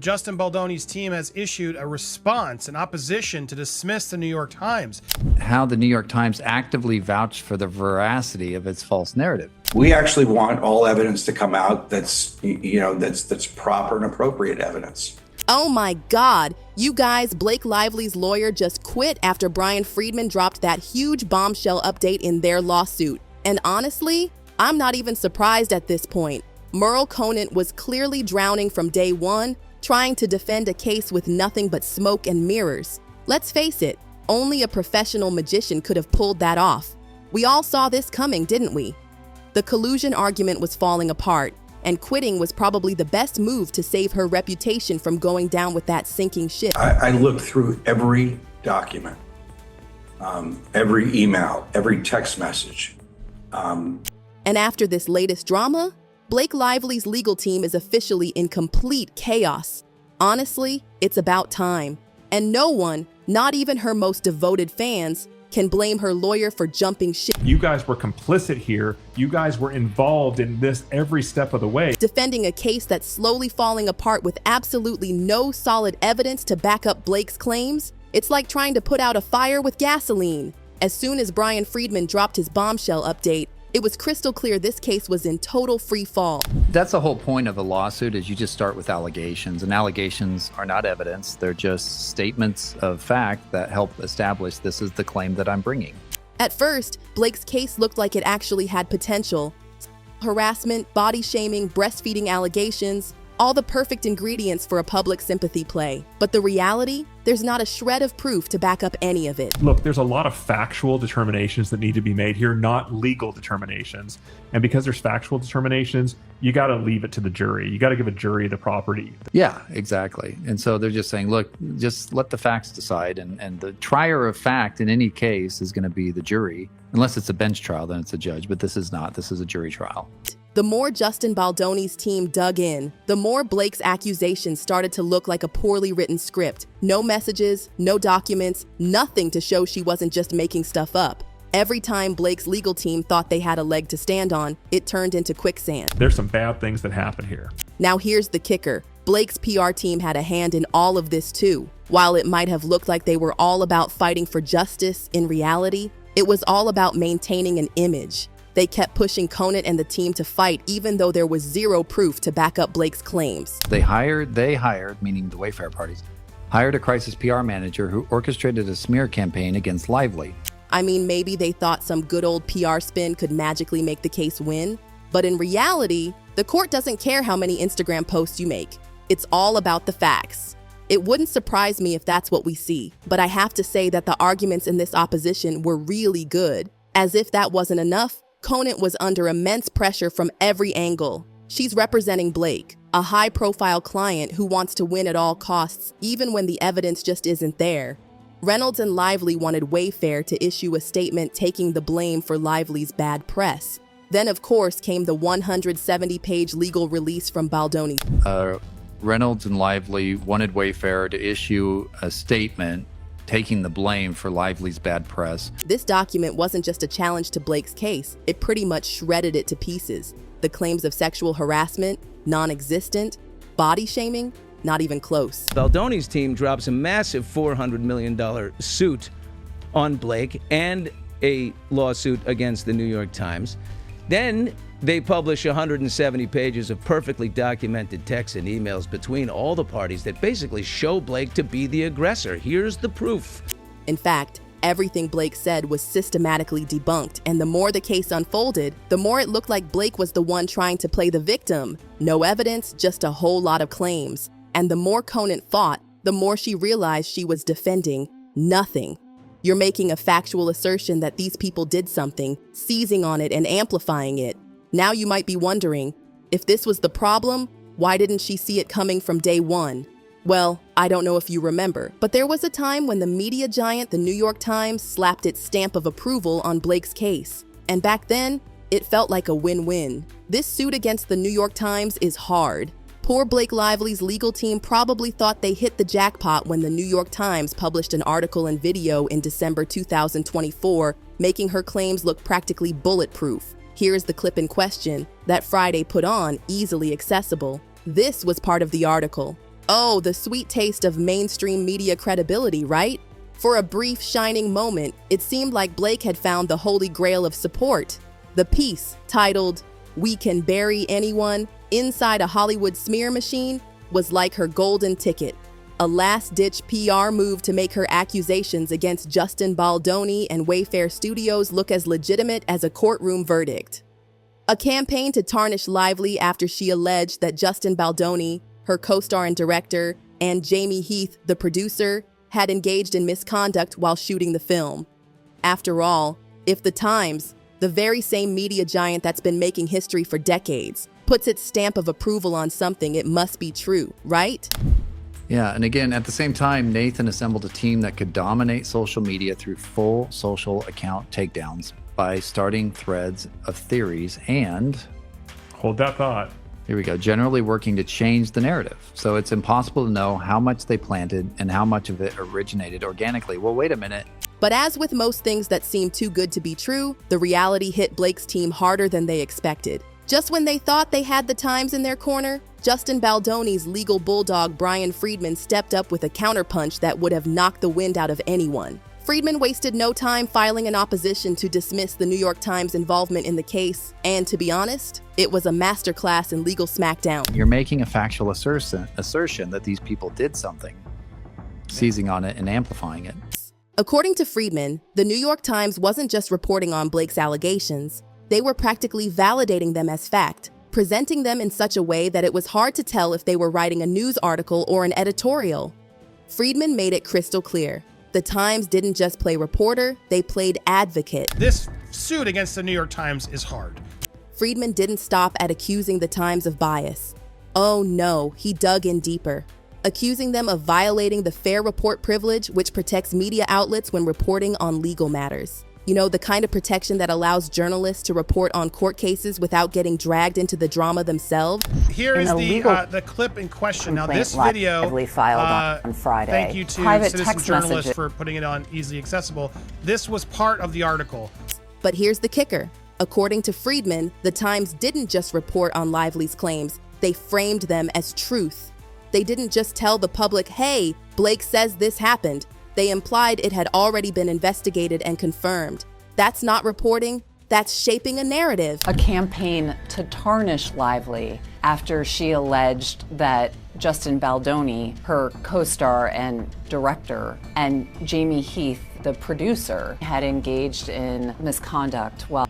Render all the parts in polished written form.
Justin Baldoni's team has issued a response in opposition to dismiss the New York Times. How the New York Times actively vouched for the veracity of its false narrative. We actually want all evidence to come out that's proper and appropriate evidence. Oh my God, you guys, Blake Lively's lawyer just quit after Brian Freedman dropped that huge bombshell update in their lawsuit. And honestly, I'm not even surprised at this point. Meryl Conant was clearly drowning from day one, trying to defend a case with nothing but smoke and mirrors. Let's face it, only a professional magician could have pulled that off. We all saw this coming, didn't we? The collusion argument was falling apart, and quitting was probably the best move to save her reputation from going down with that sinking ship. I looked through every document, every email, every text message. And after this latest drama, Blake Lively's legal team is officially in complete chaos. Honestly, it's about time. And no one, not even her most devoted fans, can blame her lawyer for jumping ship. You guys were complicit here. You guys were involved in this every step of the way. Defending a case that's slowly falling apart with absolutely no solid evidence to back up Blake's claims. It's like trying to put out a fire with gasoline. As soon as Brian Freedman dropped his bombshell update, it was crystal clear this case was in total free fall. That's the whole point of a lawsuit, is you just start with allegations, and allegations are not evidence. They're just statements of fact that help establish this is the claim that I'm bringing. At first, Blake's case looked like it actually had potential. Harassment, body shaming, breastfeeding allegations, all the perfect ingredients for a public sympathy play. But the reality? There's not a shred of proof to back up any of it. Look, there's a lot of factual determinations that need to be made here, not legal determinations. And because there's factual determinations, you got to leave it to the jury. You got to give a jury the property. Yeah, exactly. And so they're just saying, look, just let the facts decide. And the trier of fact in any case is going to be the jury. Unless it's a bench trial, then it's a judge. But this is not. This is a jury trial. The more Justin Baldoni's team dug in, the more Blake's accusations started to look like a poorly written script. No messages, no documents, nothing to show she wasn't just making stuff up. Every time Blake's legal team thought they had a leg to stand on, it turned into quicksand. There's some bad things that happen here. Now here's the kicker. Blake's PR team had a hand in all of this too. While it might have looked like they were all about fighting for justice, in reality, it was all about maintaining an image. They kept pushing Conant and the team to fight even though there was zero proof to back up Blake's claims. They hired, meaning the Wayfair parties, hired a crisis PR manager who orchestrated a smear campaign against Lively. I mean, maybe they thought some good old PR spin could magically make the case win. But in reality, the court doesn't care how many Instagram posts you make. It's all about the facts. It wouldn't surprise me if that's what we see. But I have to say that the arguments in this opposition were really good. As if that wasn't enough, Conant was under immense pressure from every angle. She's representing Blake, a high-profile client who wants to win at all costs, even when the evidence just isn't there. Reynolds and Lively wanted Wayfair to issue a statement taking the blame for Lively's bad press. Then, of course, came the 170-page legal release from Baldoni. Reynolds and Lively wanted Wayfair to issue a statement taking the blame for Lively's bad press. This document wasn't just a challenge to Blake's case. It pretty much shredded it to pieces. The claims of sexual harassment, non-existent. Body shaming, not even close. Baldoni's team drops a massive $400 million suit on Blake and a lawsuit against the New York Times. Then they publish 170 pages of perfectly documented texts and emails between all the parties that basically show Blake to be the aggressor. Here's the proof. In fact, everything Blake said was systematically debunked, and the more the case unfolded, the more it looked like Blake was the one trying to play the victim. No evidence, just a whole lot of claims. And the more Conant fought, the more she realized she was defending nothing. You're making a factual assertion that these people did something, seizing on it and amplifying it. Now you might be wondering, if this was the problem, why didn't she see it coming from day one? Well, I don't know if you remember, but there was a time when the media giant, the New York Times, slapped its stamp of approval on Blake's case. And back then, it felt like a win-win. This suit against the New York Times is hard. Poor Blake Lively's legal team probably thought they hit the jackpot when the New York Times published an article and video in December 2024, making her claims look practically bulletproof. Here's the clip in question that Friday put on, easily accessible. This was part of the article. Oh, the sweet taste of mainstream media credibility, right? For a brief, shining moment, it seemed like Blake had found the holy grail of support. The piece, titled, "We Can Bury Anyone Inside a Hollywood Smear Machine," was like her golden ticket. A last-ditch PR move to make her accusations against Justin Baldoni and Wayfair Studios look as legitimate as a courtroom verdict. A campaign to tarnish Lively after she alleged that Justin Baldoni, her co-star and director, and Jamie Heath, the producer, had engaged in misconduct while shooting the film. After all, if the Times, the very same media giant that's been making history for decades, puts its stamp of approval on something, it must be true, right? Yeah, and again, at the same time, Nathan assembled a team that could dominate social media through full social account takedowns by starting threads of theories and, Hold that thought. here we go, generally working to change the narrative. So it's impossible to know how much they planted and how much of it originated organically. Well, wait a minute. But as with most things that seem too good to be true, the reality hit Blake's team harder than they expected. Just when they thought they had the Times in their corner, Justin Baldoni's legal bulldog Brian Freedman stepped up with a counterpunch that would have knocked the wind out of anyone. Freedman wasted no time filing an opposition to dismiss the New York Times' involvement in the case, and to be honest, it was a masterclass in legal smackdown. You're making a factual assertion that these people did something, seizing on it and amplifying it. According to Freedman, the New York Times wasn't just reporting on Blake's allegations, they were practically validating them as fact, presenting them in such a way that it was hard to tell if they were writing a news article or an editorial. Freedman made it crystal clear. The Times didn't just play reporter, they played advocate. This suit against the New York Times is hard. Freedman didn't stop at accusing the Times of bias. Oh no, he dug in deeper, accusing them of violating the fair report privilege, which protects media outlets when reporting on legal matters. You know, the kind of protection that allows journalists to report on court cases without getting dragged into the drama themselves. Here is the clip in question. Now, this video, filed on Friday. Thank you to Private Citizen text Journalist messages. for putting it on easily accessible. This was part of the article. But here's the kicker. According to Freedman, the Times didn't just report on Lively's claims, they framed them as truth. They didn't just tell the public, hey, Blake says this happened. They implied it had already been investigated and confirmed. That's not reporting, that's shaping a narrative. A campaign to tarnish Lively after she alleged that Justin Baldoni, her co-star and director, and Jamie Heath, the producer, had engaged in misconduct while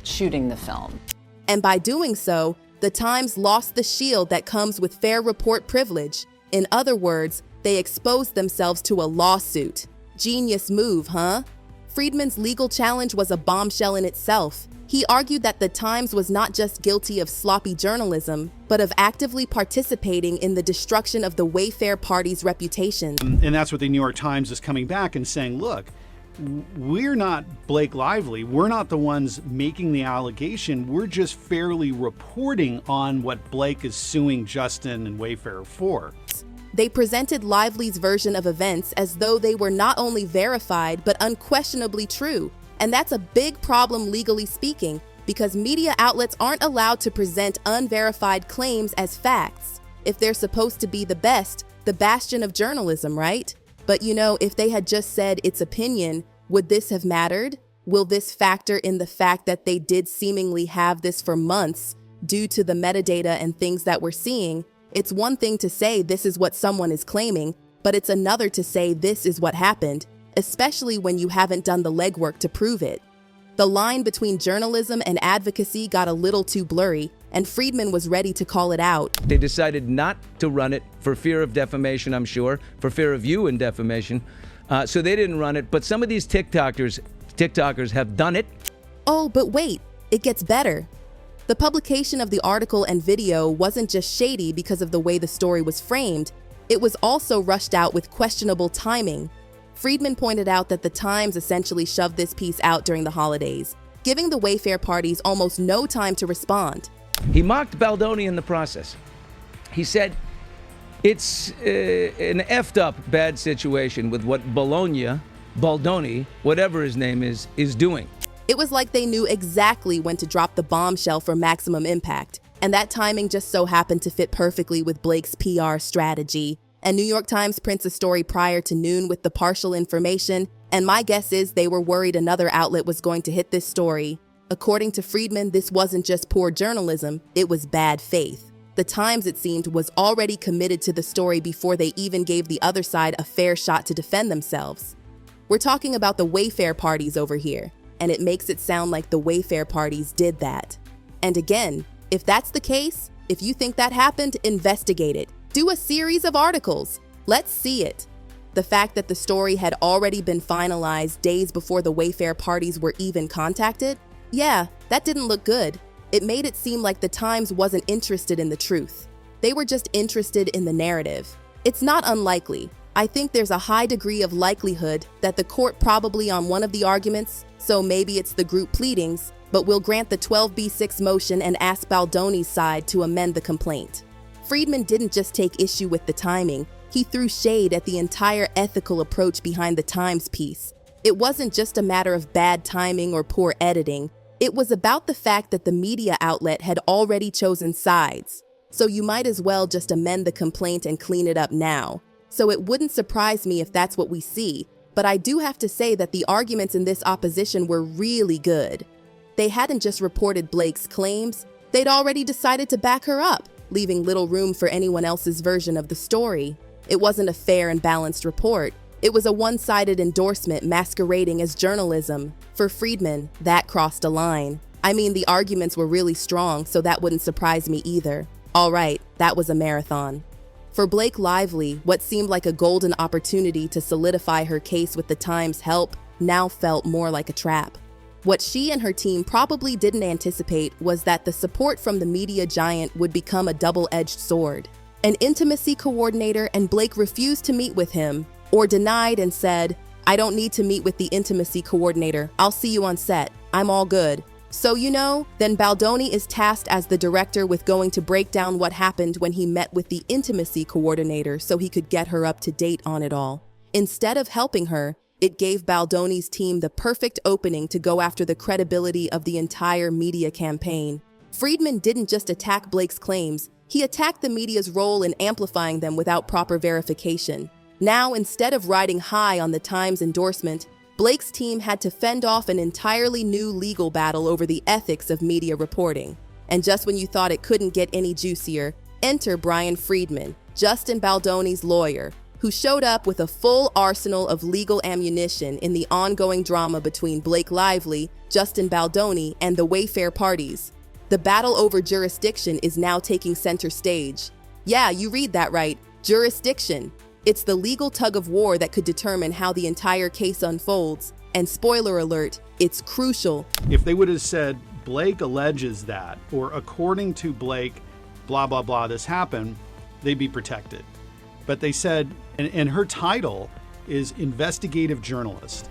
shooting the film. And by doing so, the Times lost the shield that comes with fair report privilege. In other words, they exposed themselves to a lawsuit. Genius move, huh? Freedman's legal challenge was a bombshell in itself. He argued that the Times was not just guilty of sloppy journalism, but of actively participating in the destruction of the Wayfair party's reputation. And that's what the New York Times is coming back and saying, look, we're not Blake Lively. We're not the ones making the allegation. We're just fairly reporting on what Blake is suing Justin and Wayfair for. They presented Lively's version of events as though they were not only verified, but unquestionably true. And that's a big problem legally speaking, because media outlets aren't allowed to present unverified claims as facts. If they're supposed to be the best, the bastion of journalism, right? But you know, if they had just said its opinion, would this have mattered? Will this factor in the fact that they did seemingly have this for months due to the metadata and things that we're seeing? It's one thing to say this is what someone is claiming, but it's another to say this is what happened, especially when you haven't done the legwork to prove it. The line between journalism and advocacy got a little too blurry, and Freedman was ready to call it out. They decided not to run it for fear of defamation, I'm sure, for fear of you and defamation. So they didn't run it, but some of these TikTokers have done it. Oh, but wait, it gets better. The publication of the article and video wasn't just shady because of the way the story was framed, it was also rushed out with questionable timing. Freedman pointed out that the Times essentially shoved this piece out during the holidays, giving the Wayfair parties almost no time to respond. He mocked Baldoni in the process. He said, it's an effed up bad situation with what Baldoni, whatever his name is doing. It was like they knew exactly when to drop the bombshell for maximum impact. And that timing just so happened to fit perfectly with Blake's PR strategy. And New York Times prints a story prior to noon with the partial information, and my guess is they were worried another outlet was going to hit this story. According to Freedman, this wasn't just poor journalism, it was bad faith. The Times, it seemed, was already committed to the story before they even gave the other side a fair shot to defend themselves. We're talking about the Wayfair parties over here, and it makes it sound like the Wayfair parties did that. And again, if that's the case, if you think that happened, investigate it. Do a series of articles. Let's see it. The fact that the story had already been finalized days before the Wayfair parties were even contacted? Yeah, that didn't look good. It made it seem like the Times wasn't interested in the truth. They were just interested in the narrative. It's not unlikely. I think there's a high degree of likelihood that the court probably on one of the arguments, so maybe it's the group pleadings, but will grant the 12b6 motion and ask Baldoni's side to amend the complaint. Freedman didn't just take issue with the timing, he threw shade at the entire ethical approach behind the Times piece. It wasn't just a matter of bad timing or poor editing, it was about the fact that the media outlet had already chosen sides. So you might as well just amend the complaint and clean it up now. So it wouldn't surprise me if that's what we see, but I do have to say that the arguments in this opposition were really good. They hadn't just reported Blake's claims, they'd already decided to back her up, leaving little room for anyone else's version of the story. It wasn't a fair and balanced report. It was a one-sided endorsement masquerading as journalism. For Freedman, that crossed a line. I mean, the arguments were really strong, so that wouldn't surprise me either. All right, that was a marathon. For Blake Lively, what seemed like a golden opportunity to solidify her case with the Times' help now felt more like a trap. What she and her team probably didn't anticipate was that the support from the media giant would become a double-edged sword. An intimacy coordinator, and Blake refused to meet with him, or denied and said, "I don't need to meet with the intimacy coordinator. I'll see you on set. I'm all good." So then Baldoni is tasked as the director with going to break down what happened when he met with the intimacy coordinator so he could get her up to date on it all. Instead of helping her, it gave Baldoni's team the perfect opening to go after the credibility of the entire media campaign. Freedman didn't just attack Blake's claims, he attacked the media's role in amplifying them without proper verification. Now, instead of riding high on the Times endorsement, Blake's team had to fend off an entirely new legal battle over the ethics of media reporting. And just when you thought it couldn't get any juicier, enter Brian Freedman, Justin Baldoni's lawyer, who showed up with a full arsenal of legal ammunition in the ongoing drama between Blake Lively, Justin Baldoni, and the Wayfair parties. The battle over jurisdiction is now taking center stage. Yeah, you read that right, jurisdiction. It's the legal tug of war that could determine how the entire case unfolds. And spoiler alert, it's crucial. If they would have said, Blake alleges that, or according to Blake, blah, blah, blah, this happened, they'd be protected. But they said, and her title is investigative journalist.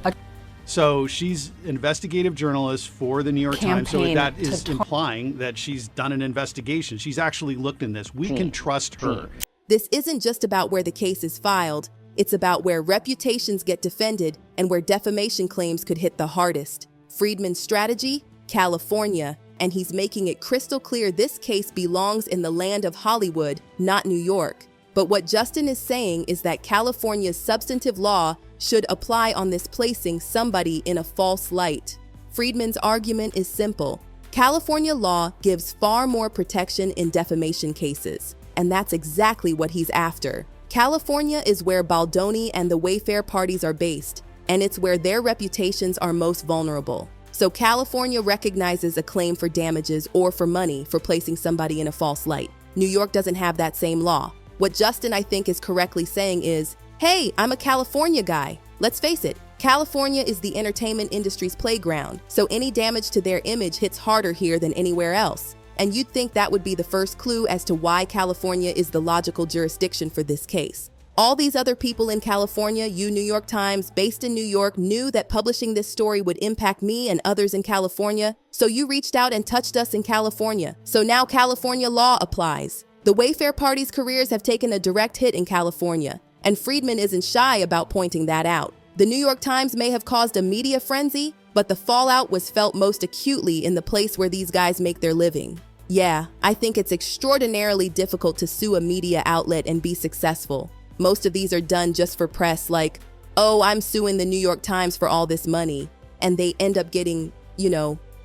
So she's investigative journalist for the New York Times. So that is implying that she's done an investigation. She's actually looked in this. We can trust her. This isn't just about where the case is filed, it's about where reputations get defended and where defamation claims could hit the hardest. Freedman's strategy? California, and he's making it crystal clear this case belongs in the land of Hollywood, not New York. But what Justin is saying is that California's substantive law should apply on this placing somebody in a false light. Freedman's argument is simple. California law gives far more protection in defamation cases. And that's exactly what he's after. California is where Baldoni and the Wayfair parties are based, and it's where their reputations are most vulnerable. So California recognizes a claim for damages or for money for placing somebody in a false light. New York doesn't have that same law. What Justin, I think, is correctly saying is, hey, I'm a California guy. Let's face it, California is the entertainment industry's playground, so any damage to their image hits harder here than anywhere else. And you'd think that would be the first clue as to why California is the logical jurisdiction for this case. All these other people in California, you New York Times, based in New York, knew that publishing this story would impact me and others in California, so you reached out and touched us in California. So now California law applies. The Wayfair parties' careers have taken a direct hit in California, and Freedman isn't shy about pointing that out. The New York Times may have caused a media frenzy, but the fallout was felt most acutely in the place where these guys make their living. Yeah, I think it's extraordinarily difficult to sue a media outlet and be successful. Most of these are done just for press, like, oh, I'm suing the New York Times for all this money, and they end up getting,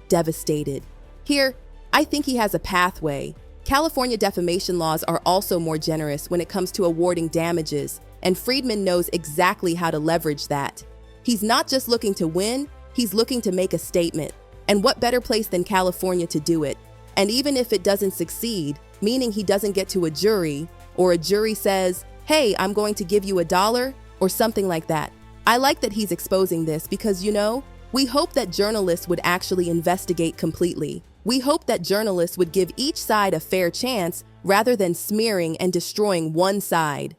devastated. Here, I think he has a pathway. California defamation laws are also more generous when it comes to awarding damages, and Freedman knows exactly how to leverage that. He's not just looking to win, he's looking to make a statement. And what better place than California to do it? And even if it doesn't succeed, meaning he doesn't get to a jury, or a jury says, hey, I'm going to give you $1, or something like that. I like that he's exposing this because, we hope that journalists would actually investigate completely. We hope that journalists would give each side a fair chance rather than smearing and destroying one side.